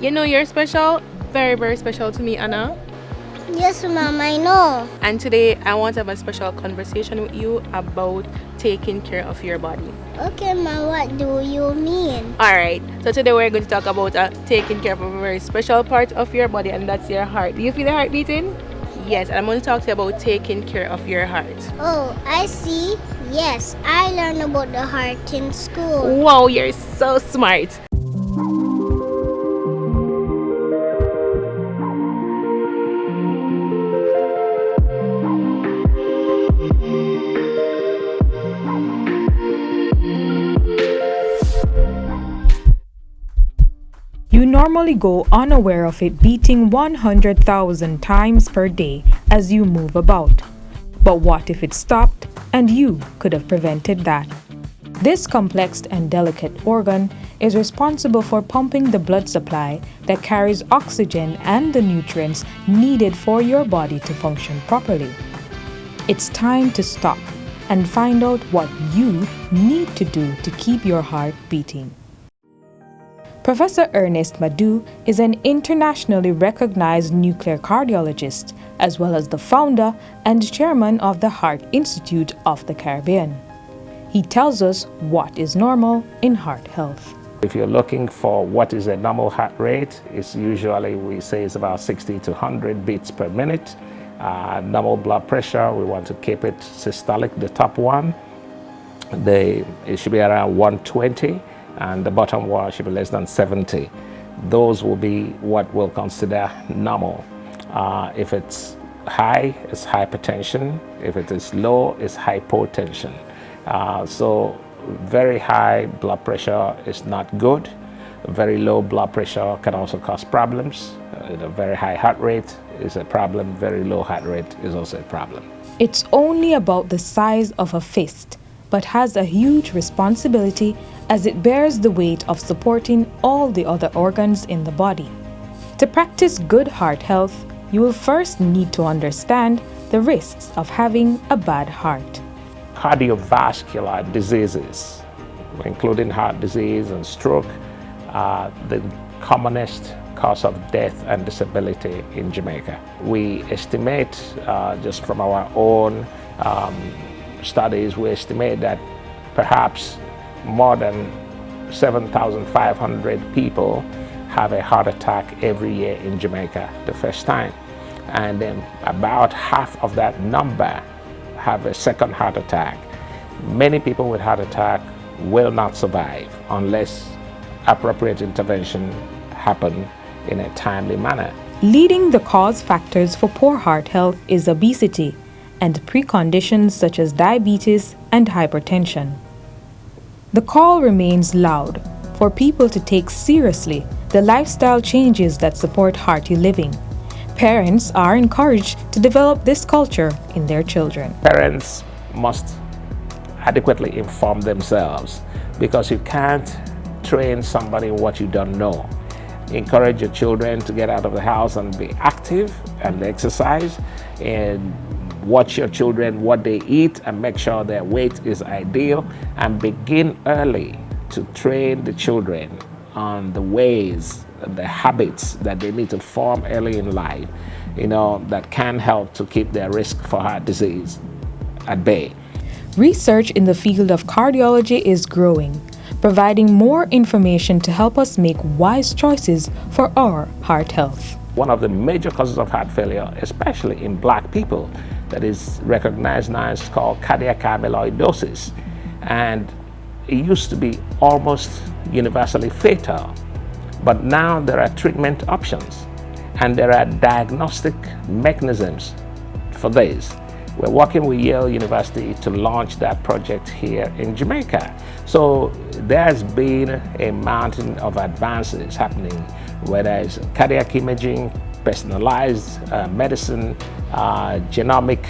You know you're special, very, very special to me, Anna. Yes, Mom, I know. And today I want to have a special conversation with you about taking care of your body. Okay, Mom, what do you mean? Alright, so today we're going to talk about taking care of a very special part of your body, and that's your heart. Do you feel the heart beating? Yes, and I'm going to talk to you about taking care of your heart. Oh, I see. Yes, I learned about the heart in school. Wow, you're so smart. You normally go unaware of it beating 100,000 times per day as you move about. But what if it stopped and you could have prevented that? This complex and delicate organ is responsible for pumping the blood supply that carries oxygen and the nutrients needed for your body to function properly. It's time to stop and find out what you need to do to keep your heart beating. Professor Ernest Madu is an internationally recognized nuclear cardiologist, as well as the founder and chairman of the Heart Institute of the Caribbean. He tells us what is normal in heart health. If you're looking for what is a normal heart rate, it's usually, we say, it's about 60 to 100 beats per minute. Normal blood pressure, we want to keep it systolic, the top one. It should be around 120. And the bottom one should be less than 70. Those will be what we'll consider normal. If it's high, it's hypertension. If it is low, it's hypotension. So very high blood pressure is not good. Very low blood pressure can also cause problems. A very high heart rate is a problem. Very low heart rate is also a problem. It's only about the size of a fist, but has a huge responsibility as it bears the weight of supporting all the other organs in the body. To practice good heart health, you will first need to understand the risks of having a bad heart. Cardiovascular diseases, including heart disease and stroke, are the commonest cause of death and disability in Jamaica. We estimate, just from our own studies, we estimate that perhaps more than 7,500 people have a heart attack every year in Jamaica the first time. And then about half of that number have a second heart attack. Many people with heart attack will not survive unless appropriate intervention happen in a timely manner. Leading the cause factors for poor heart health is obesity and preconditions such as diabetes and hypertension. The call remains loud for people to take seriously the lifestyle changes that support hearty living. Parents are encouraged to develop this culture in their children. Parents must adequately inform themselves, because you can't train somebody what you don't know. Encourage your children to get out of the house and be active and exercise, and watch your children what they eat and make sure their weight is ideal, and begin early to train the children on the ways, the habits that they need to form early in life, that can help to keep their risk for heart disease at bay. Research in the field of cardiology is growing, providing more information to help us make wise choices for our heart health. One of the major causes of heart failure, especially in Black people, that is recognized now, is called cardiac amyloidosis. And it used to be almost universally fatal. But now there are treatment options and there are diagnostic mechanisms for this. We're working with Yale University to launch that project here in Jamaica. So there's been a mountain of advances happening, whether it's cardiac imaging, personalized medicine, genomic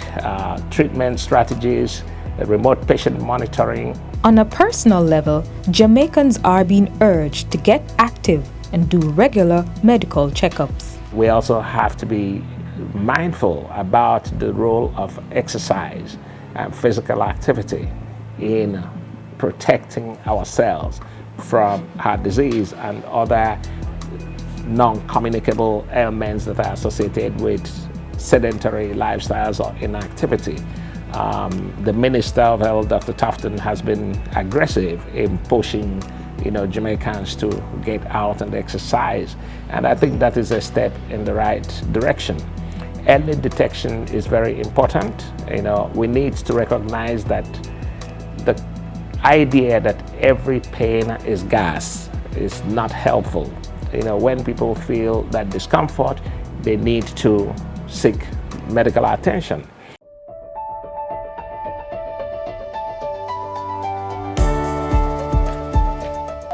treatment strategies, remote patient monitoring. On a personal level, Jamaicans are being urged to get active and do regular medical checkups. We also have to be mindful about the role of exercise and physical activity in protecting ourselves from heart disease and other non-communicable ailments that are associated with sedentary lifestyles or inactivity. The Minister of Health, Dr. Tufton, has been aggressive in pushing Jamaicans to get out and exercise, and I think that is a step in the right direction. Early detection is very important. We need to recognize that the idea that every pain is gas is not helpful. When people feel that discomfort, they need to seek medical attention.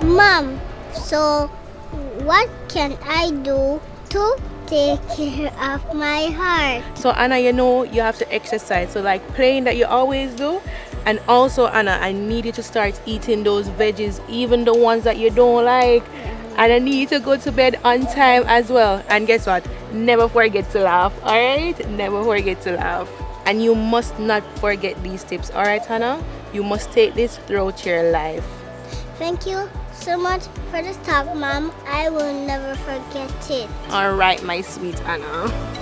Mom, so what can I do to take care of my heart? So Anna, you have to exercise. So like playing that you always do. And also Anna, I need you to start eating those veggies, even the ones that you don't like. And I need you to go to bed on time as well. And guess what? Never forget to laugh, alright? Never forget to laugh. And you must not forget these tips, alright Anna? You must take this throughout your life. Thank you so much for the talk, Mom. I will never forget it. Alright, my sweet Anna.